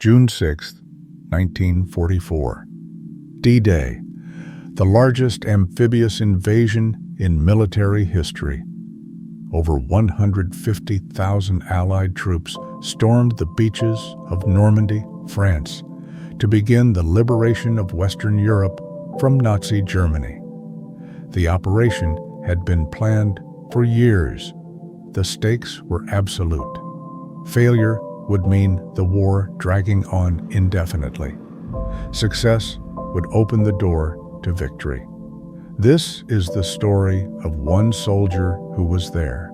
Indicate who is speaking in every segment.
Speaker 1: June 6, 1944. D-Day, the largest amphibious invasion in military history. Over 150,000 Allied troops stormed the beaches of Normandy, France, to begin the liberation of Western Europe from Nazi Germany. The operation had been planned for years. The stakes were absolute. Failure would mean the war dragging on indefinitely. Success would open the door to victory. This is the story of one soldier who was there.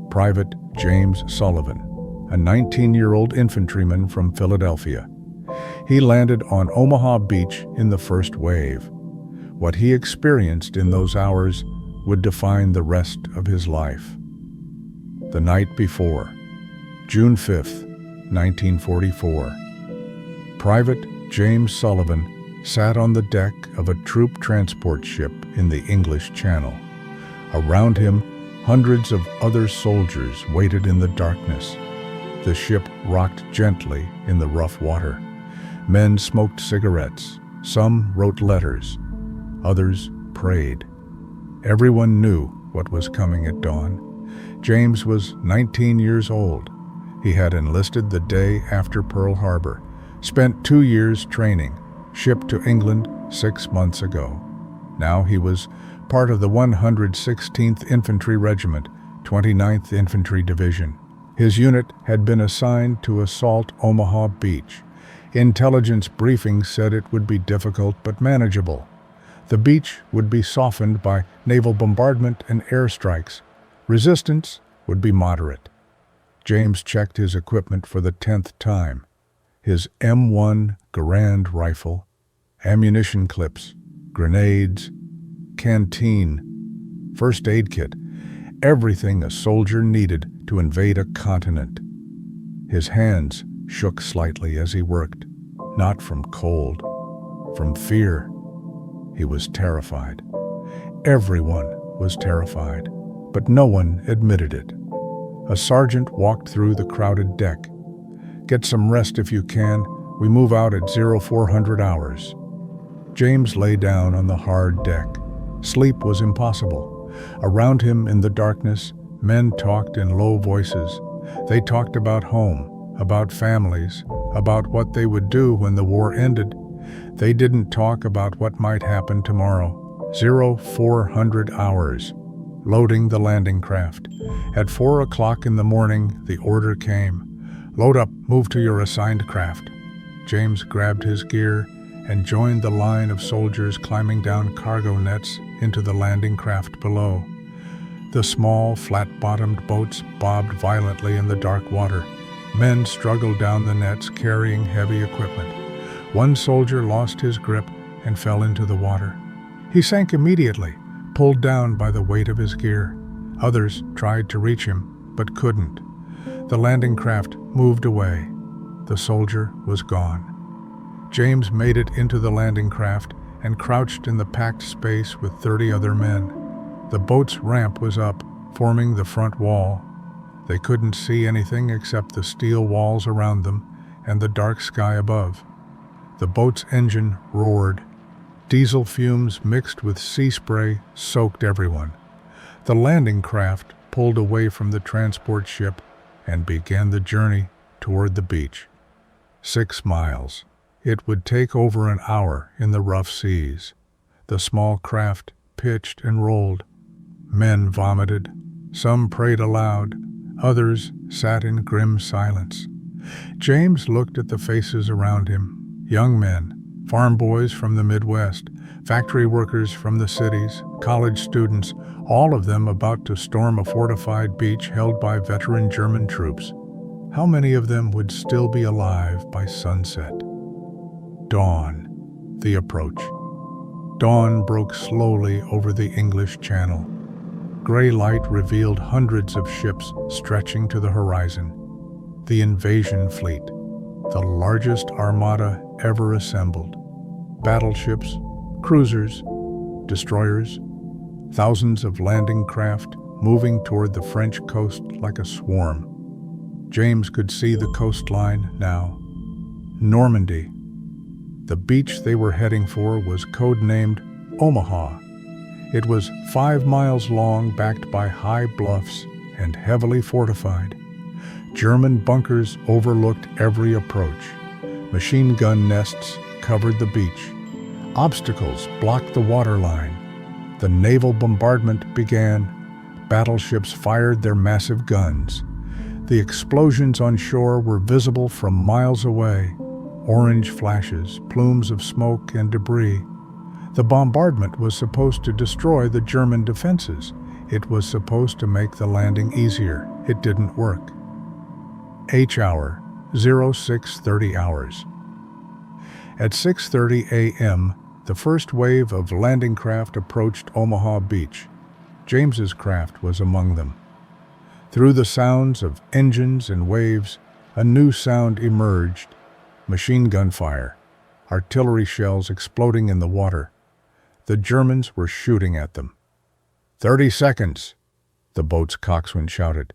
Speaker 1: Private James Sullivan, a 19-year-old infantryman from Philadelphia. He landed on Omaha Beach in the first wave. What he experienced in those hours would define the rest of his life. The night before, June 5, 1944, Private James Sullivan sat on the deck of a troop transport ship in the English Channel. Around him, hundreds of other soldiers waited in the darkness. The ship rocked gently in the rough water. Men smoked cigarettes. Some wrote letters. Others prayed. Everyone knew what was coming at dawn. James was 19 years old. He had enlisted the day after Pearl Harbor, spent 2 years training, shipped to England 6 months ago. Now he was part of the 116th Infantry Regiment, 29th Infantry Division. His unit had been assigned to assault Omaha Beach. Intelligence briefings said it would be difficult but manageable. The beach would be softened by naval bombardment and airstrikes. Resistance would be moderate. James checked his equipment for the 10th time. His M1 Garand rifle, ammunition clips, grenades, canteen, first aid kit, everything a soldier needed to invade a continent. His hands shook slightly as he worked, not from cold, from fear. He was terrified. Everyone was terrified, but no one admitted it. A sergeant walked through the crowded deck. "Get some rest if you can. We move out at 0400 hours. James lay down on the hard deck. Sleep was impossible. Around him in the darkness, men talked in low voices. They talked about home, about families, about what they would do when the war ended. They didn't talk about what might happen tomorrow. 0400 hours. Loading the landing craft. At 4 o'clock in the morning, the order came. "Load up, move to your assigned craft." James grabbed his gear and joined the line of soldiers climbing down cargo nets into the landing craft below. The small, flat-bottomed boats bobbed violently in the dark water. Men struggled down the nets carrying heavy equipment. One soldier lost his grip and fell into the water. He sank immediately, pulled down by the weight of his gear. Others tried to reach him, but couldn't. The landing craft moved away. The soldier was gone. James made it into the landing craft and crouched in the packed space with 30 other men. The boat's ramp was up, forming the front wall. They couldn't see anything except the steel walls around them and the dark sky above. The boat's engine roared. Diesel fumes mixed with sea spray soaked everyone. The landing craft pulled away from the transport ship and began the journey toward the beach. 6 miles. It would take over an hour in the rough seas. The small craft pitched and rolled. Men vomited. Some prayed aloud. Others sat in grim silence. James looked at the faces around him. Young men, farm boys from the Midwest, factory workers from the cities, college students, all of them about to storm a fortified beach held by veteran German troops. How many of them would still be alive by sunset? Dawn. The approach. Dawn broke slowly over the English Channel. Gray light revealed hundreds of ships stretching to the horizon. The invasion fleet, the largest armada ever assembled. Battleships, cruisers, destroyers, thousands of landing craft moving toward the French coast like a swarm. James could see the coastline now. Normandy. The beach they were heading for was codenamed Omaha. It was 5 miles long, backed by high bluffs and heavily fortified. German bunkers overlooked every approach. Machine gun nests covered the beach. Obstacles blocked the waterline. The naval bombardment began. Battleships fired their massive guns. The explosions on shore were visible from miles away. Orange flashes, plumes of smoke and debris. The bombardment was supposed to destroy the German defenses. It was supposed to make the landing easier. It didn't work. H hour, 0630 hours. At 6:30 a.m., the first wave of landing craft approached Omaha Beach. James's craft was among them. Through the sounds of engines and waves, a new sound emerged. Machine gun fire, artillery shells exploding in the water. The Germans were shooting at them. 30 seconds, the boat's coxswain shouted.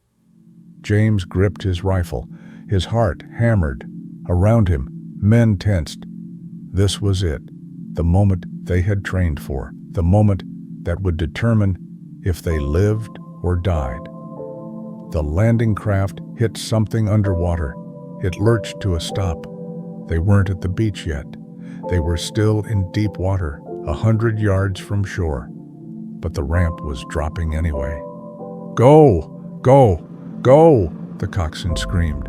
Speaker 1: James gripped his rifle, his heart hammered. Around him, men tensed. This was it, the moment they had trained for, the moment that would determine if they lived or died. The landing craft hit something underwater. It lurched to a stop. They weren't at the beach yet. They were still in deep water, 100 yards from shore. But the ramp was dropping anyway. Go! Go! Go! The coxswain screamed.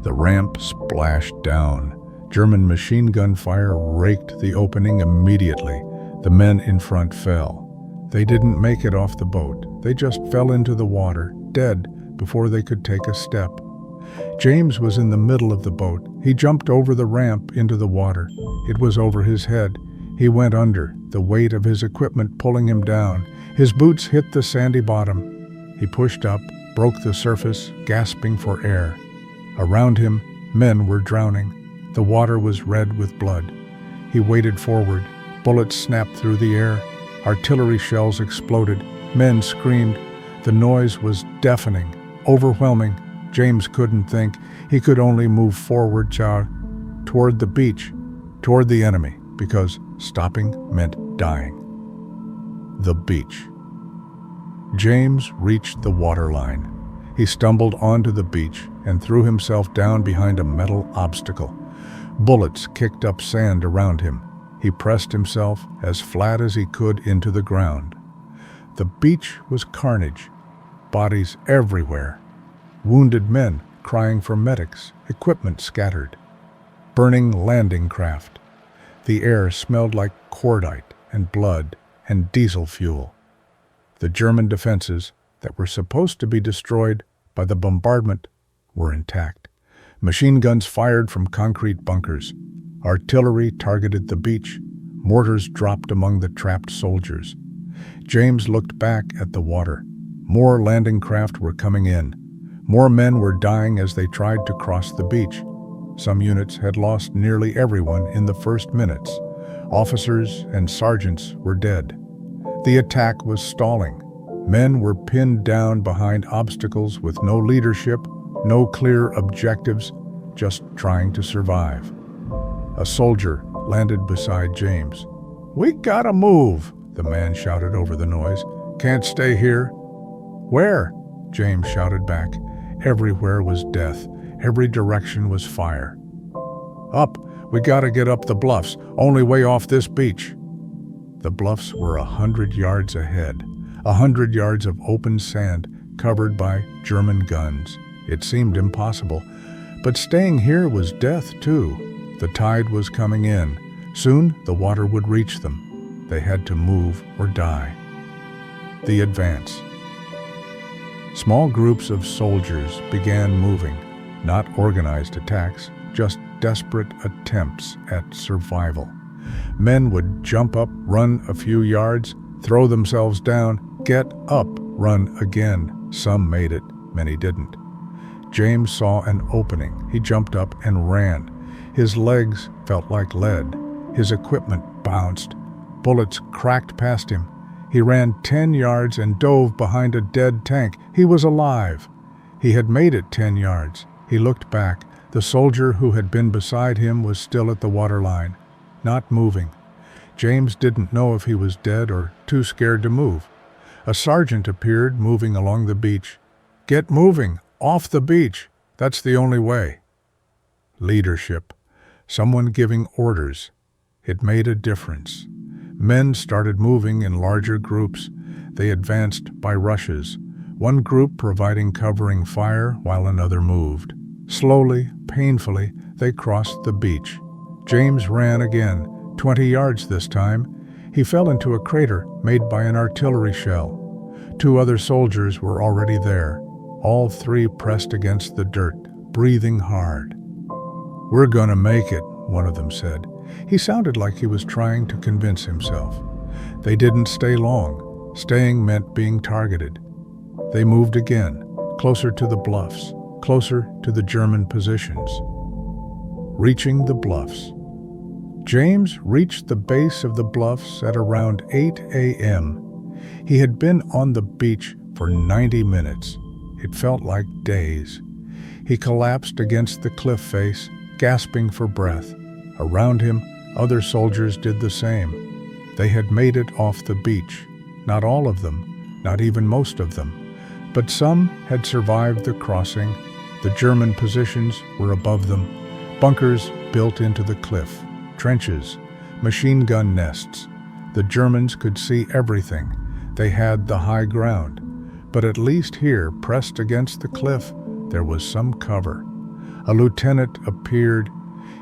Speaker 1: The ramp splashed down. German machine gun fire raked the opening immediately. The men in front fell. They didn't make it off the boat. They just fell into the water, dead, before they could take a step. James was in the middle of the boat. He jumped over the ramp into the water. It was over his head. He went under, the weight of his equipment pulling him down. His boots hit the sandy bottom. He pushed up, broke the surface, gasping for air. Around him, men were drowning. The water was red with blood. He waded forward. Bullets snapped through the air. Artillery shells exploded. Men screamed. The noise was deafening, overwhelming. James couldn't think. He could only move forward, toward the beach, toward the enemy, because stopping meant dying. The beach. James reached the waterline. He stumbled onto the beach and threw himself down behind a metal obstacle. Bullets kicked up sand around him. He pressed himself as flat as he could into the ground. The beach was carnage. Bodies everywhere. Wounded men crying for medics, equipment scattered. Burning landing craft. The air smelled like cordite and blood and diesel fuel. The German defenses that were supposed to be destroyed by the bombardment were intact. Machine guns fired from concrete bunkers. Artillery targeted the beach. Mortars dropped among the trapped soldiers. James looked back at the water. More landing craft were coming in. More men were dying as they tried to cross the beach. Some units had lost nearly everyone in the first minutes. Officers and sergeants were dead. The attack was stalling. Men were pinned down behind obstacles with no leadership, no clear objectives, just trying to survive. A soldier landed beside James. "We gotta move," the man shouted over the noise. "Can't stay here." "Where?" James shouted back. Everywhere was death. Every direction was fire. "Up! We gotta get up the bluffs. Only way off this beach." The bluffs were 100 yards ahead. 100 yards of open sand covered by German guns. It seemed impossible. But staying here was death, too. The tide was coming in. Soon the water would reach them. They had to move or die. The advance. Small groups of soldiers began moving, not organized attacks, just desperate attempts at survival. Men would jump up, run a few yards, throw themselves down, get up, run again. Some made it, many didn't. James saw an opening. He jumped up and ran. His legs felt like lead. His equipment bounced. Bullets cracked past him. He ran 10 yards and dove behind a dead tank. He was alive. He had made it 10 yards. He looked back. The soldier who had been beside him was still at the waterline, not moving. James didn't know if he was dead or too scared to move. A sergeant appeared, moving along the beach. "Get moving! Off the beach! That's the only way." Leadership. Someone giving orders. It made a difference. Men started moving in larger groups. They advanced by rushes, one group providing covering fire while another moved. Slowly, painfully, they crossed the beach. James ran again, 20 yards this time. He fell into a crater made by an artillery shell. 2 other soldiers were already there. All 3 pressed against the dirt, breathing hard. "We're gonna make it," one of them said. He sounded like he was trying to convince himself. They didn't stay long. Staying meant being targeted. They moved again, closer to the bluffs, closer to the German positions. Reaching the bluffs. James reached the base of the bluffs at around 8 a.m. He had been on the beach for 90 minutes. It felt like days. He collapsed against the cliff face, gasping for breath. Around him, other soldiers did the same. They had made it off the beach. Not all of them, not even most of them. But some had survived the crossing. The German positions were above them. Bunkers built into the cliff. Trenches. Machine gun nests. The Germans could see everything. They had the high ground. But at least here, pressed against the cliff, there was some cover. A lieutenant appeared.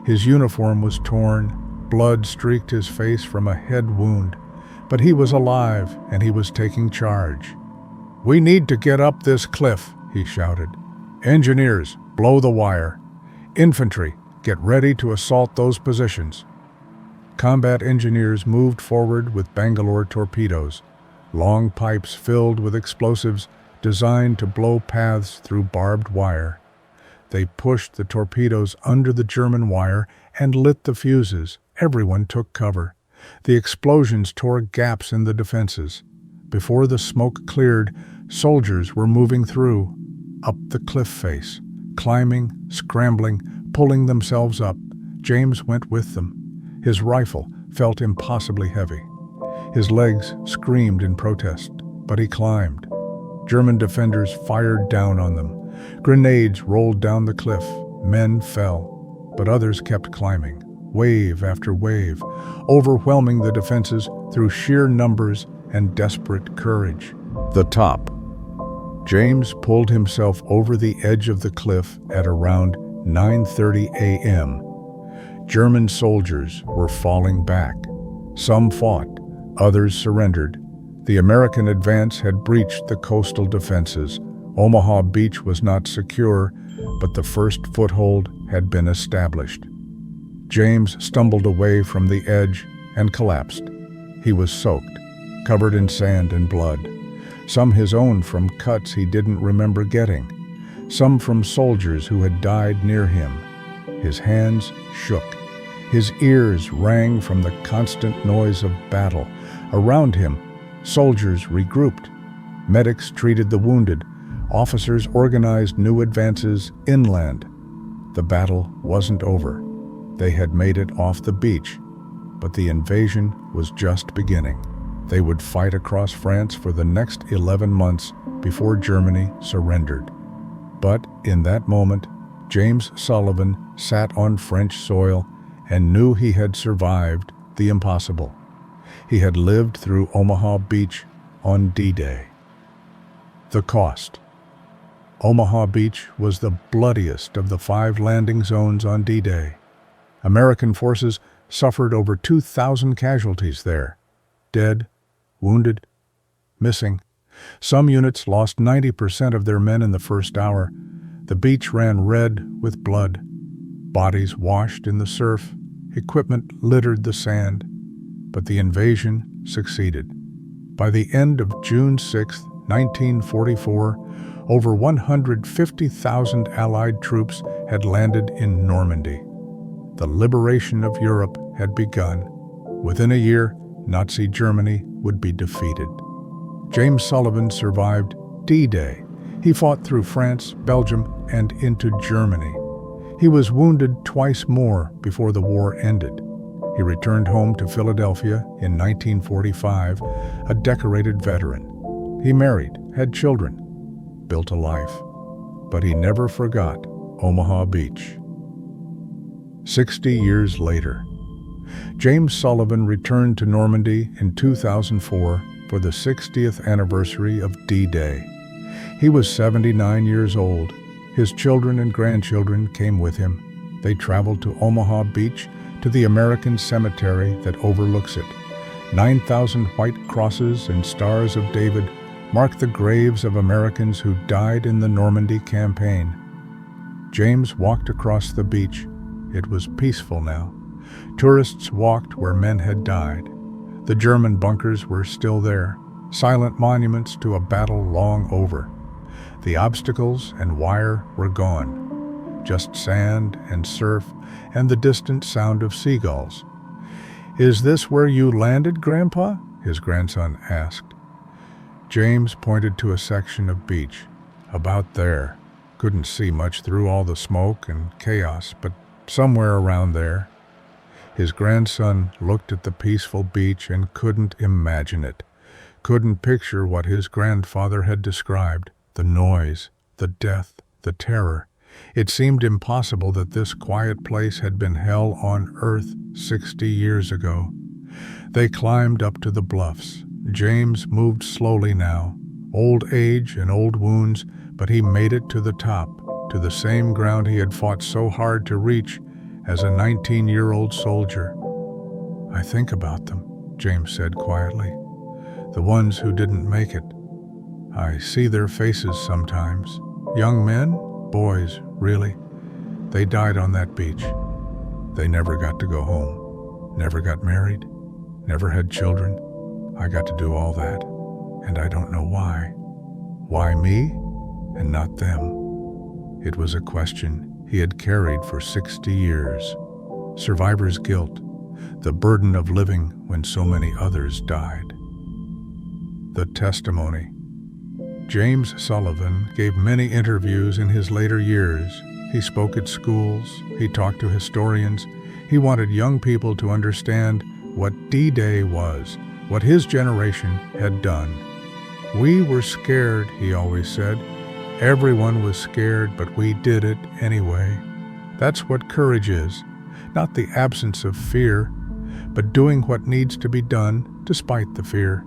Speaker 1: His uniform was torn. Blood streaked his face from a head wound. But he was alive, and he was taking charge. "We need to get up this cliff," he shouted. "Engineers, blow the wire. Infantry, get ready to assault those positions." Combat engineers moved forward with Bangalore torpedoes, long pipes filled with explosives designed to blow paths through barbed wire. They pushed the torpedoes under the German wire and lit the fuses. Everyone took cover. The explosions tore gaps in the defenses. Before the smoke cleared, soldiers were moving through, up the cliff face, climbing, scrambling, pulling themselves up. James went with them. His rifle felt impossibly heavy. His legs screamed in protest, but he climbed. German defenders fired down on them. Grenades rolled down the cliff. Men fell, but others kept climbing, wave after wave, overwhelming the defenses through sheer numbers and desperate courage. The top. James pulled himself over the edge of the cliff at around 9:30 a.m. German soldiers were falling back. Some fought, others surrendered. The American advance had breached the coastal defenses. Omaha Beach was not secure, but the first foothold had been established. James stumbled away from the edge and collapsed. He was soaked, covered in sand and blood, some his own from cuts he didn't remember getting, some from soldiers who had died near him. His hands shook. His ears rang from the constant noise of battle. Around him, soldiers regrouped. Medics treated the wounded. Officers organized new advances inland. The battle wasn't over. They had made it off the beach, but the invasion was just beginning. They would fight across France for the next 11 months before Germany surrendered. But in that moment, James Sullivan sat on French soil and knew he had survived the impossible. He had lived through Omaha Beach on D-Day. The cost. Omaha Beach was the bloodiest of the 5 landing zones on D-Day. American forces suffered over 2,000 casualties there. Dead, wounded, missing. Some units lost 90% of their men in the first hour. The beach ran red with blood. Bodies washed in the surf. Equipment littered the sand. But the invasion succeeded. By the end of June 6, 1944, over 150,000 Allied troops had landed in Normandy. The liberation of Europe had begun. Within a year, Nazi Germany would be defeated. James Sullivan survived D-Day. He fought through France, Belgium, and into Germany. He was wounded twice more before the war ended. He returned home to Philadelphia in 1945, a decorated veteran. He married, had children, built a life. But he never forgot Omaha Beach. 60 years later, James Sullivan returned to Normandy in 2004 for the 60th anniversary of D-Day. He was 79 years old. His children and grandchildren came with him. They traveled to Omaha Beach, to the American cemetery that overlooks it. 9,000 white crosses and stars of David mark the graves of Americans who died in the Normandy campaign. James walked across the beach. It was peaceful now. Tourists walked where men had died. The German bunkers were still there, silent monuments to a battle long over. The obstacles and wire were gone. Just sand and surf and the distant sound of seagulls. "Is this where you landed, Grandpa?" his grandson asked. James pointed to a section of beach. "About there. Couldn't see much through all the smoke and chaos, but somewhere around there." His grandson looked at the peaceful beach and couldn't imagine it. Couldn't picture what his grandfather had described. The noise, the death, the terror. It seemed impossible that this quiet place had been hell on earth 60 years ago. They climbed up to the bluffs. James moved slowly now. Old age and old wounds, but he made it to the top, to the same ground he had fought so hard to reach as a 19-year-old soldier. "I think about them," James said quietly. "The ones who didn't make it. I see their faces sometimes. Young men, boys, really. They died on that beach. They never got to go home, never got married, never had children. I got to do all that, and I don't know why. Why me and not them?" It was a question he had carried for 60 years. Survivor's guilt, the burden of living when so many others died. The testimony. James Sullivan gave many interviews in his later years. He spoke at schools, he talked to historians. He wanted young people to understand what D-Day was, what his generation had done. "We were scared," he always said. "Everyone was scared, but we did it anyway." That's what courage is. Not the absence of fear, but doing what needs to be done despite the fear.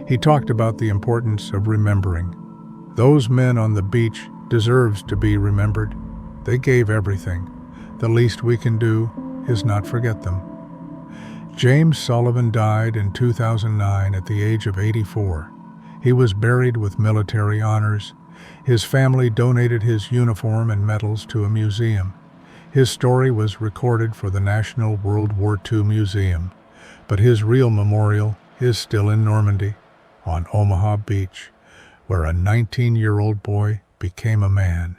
Speaker 1: He talked about the importance of remembering. Those men on the beach deserves to be remembered. They gave everything. The least we can do is not forget them. James Sullivan died in 2009 at the age of 84. He was buried with military honors. His family donated his uniform and medals to a museum. His story was recorded for the National World War II Museum, but his real memorial is still in Normandy, on Omaha Beach, where a 19-year-old boy became a man,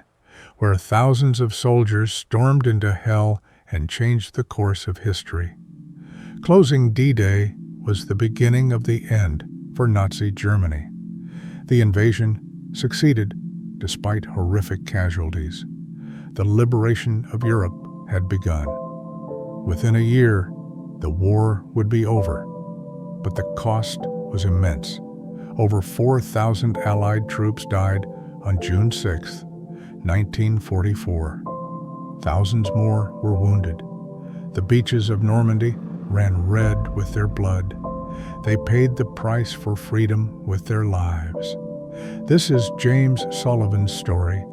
Speaker 1: where thousands of soldiers stormed into hell and changed the course of history. Closing D-Day was the beginning of the end for Nazi Germany. The invasion succeeded despite horrific casualties. The liberation of Europe had begun. Within a year, the war would be over, but the cost was immense. Over 4,000 Allied troops died on June 6, 1944. Thousands more were wounded. The beaches of Normandy ran red with their blood. They paid the price for freedom with their lives. This is James Sullivan's story.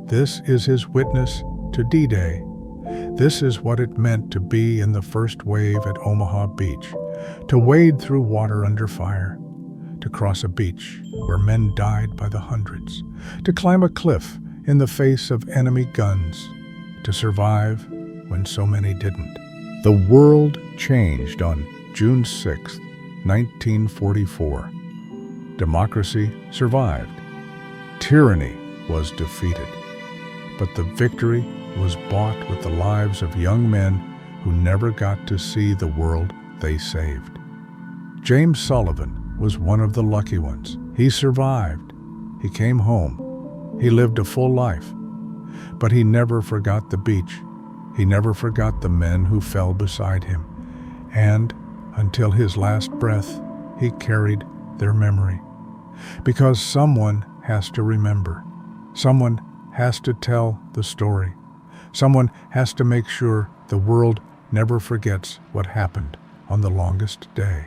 Speaker 1: This is his witness to D-Day. This is what it meant to be in the first wave at Omaha Beach, to wade through water under fire, to cross a beach where men died by the hundreds, to climb a cliff in the face of enemy guns, to survive when so many didn't. The world changed on June 6, 1944. Democracy survived. Tyranny was defeated. But the victory was bought with the lives of young men who never got to see the world they saved. James Sullivan was one of the lucky ones. He survived. He came home. He lived a full life. But he never forgot the beach He never forgot the men who fell beside him, and until his last breath, he carried their memory. Because someone has to remember. Someone has to tell the story. Someone has to make sure the world never forgets what happened on the longest day.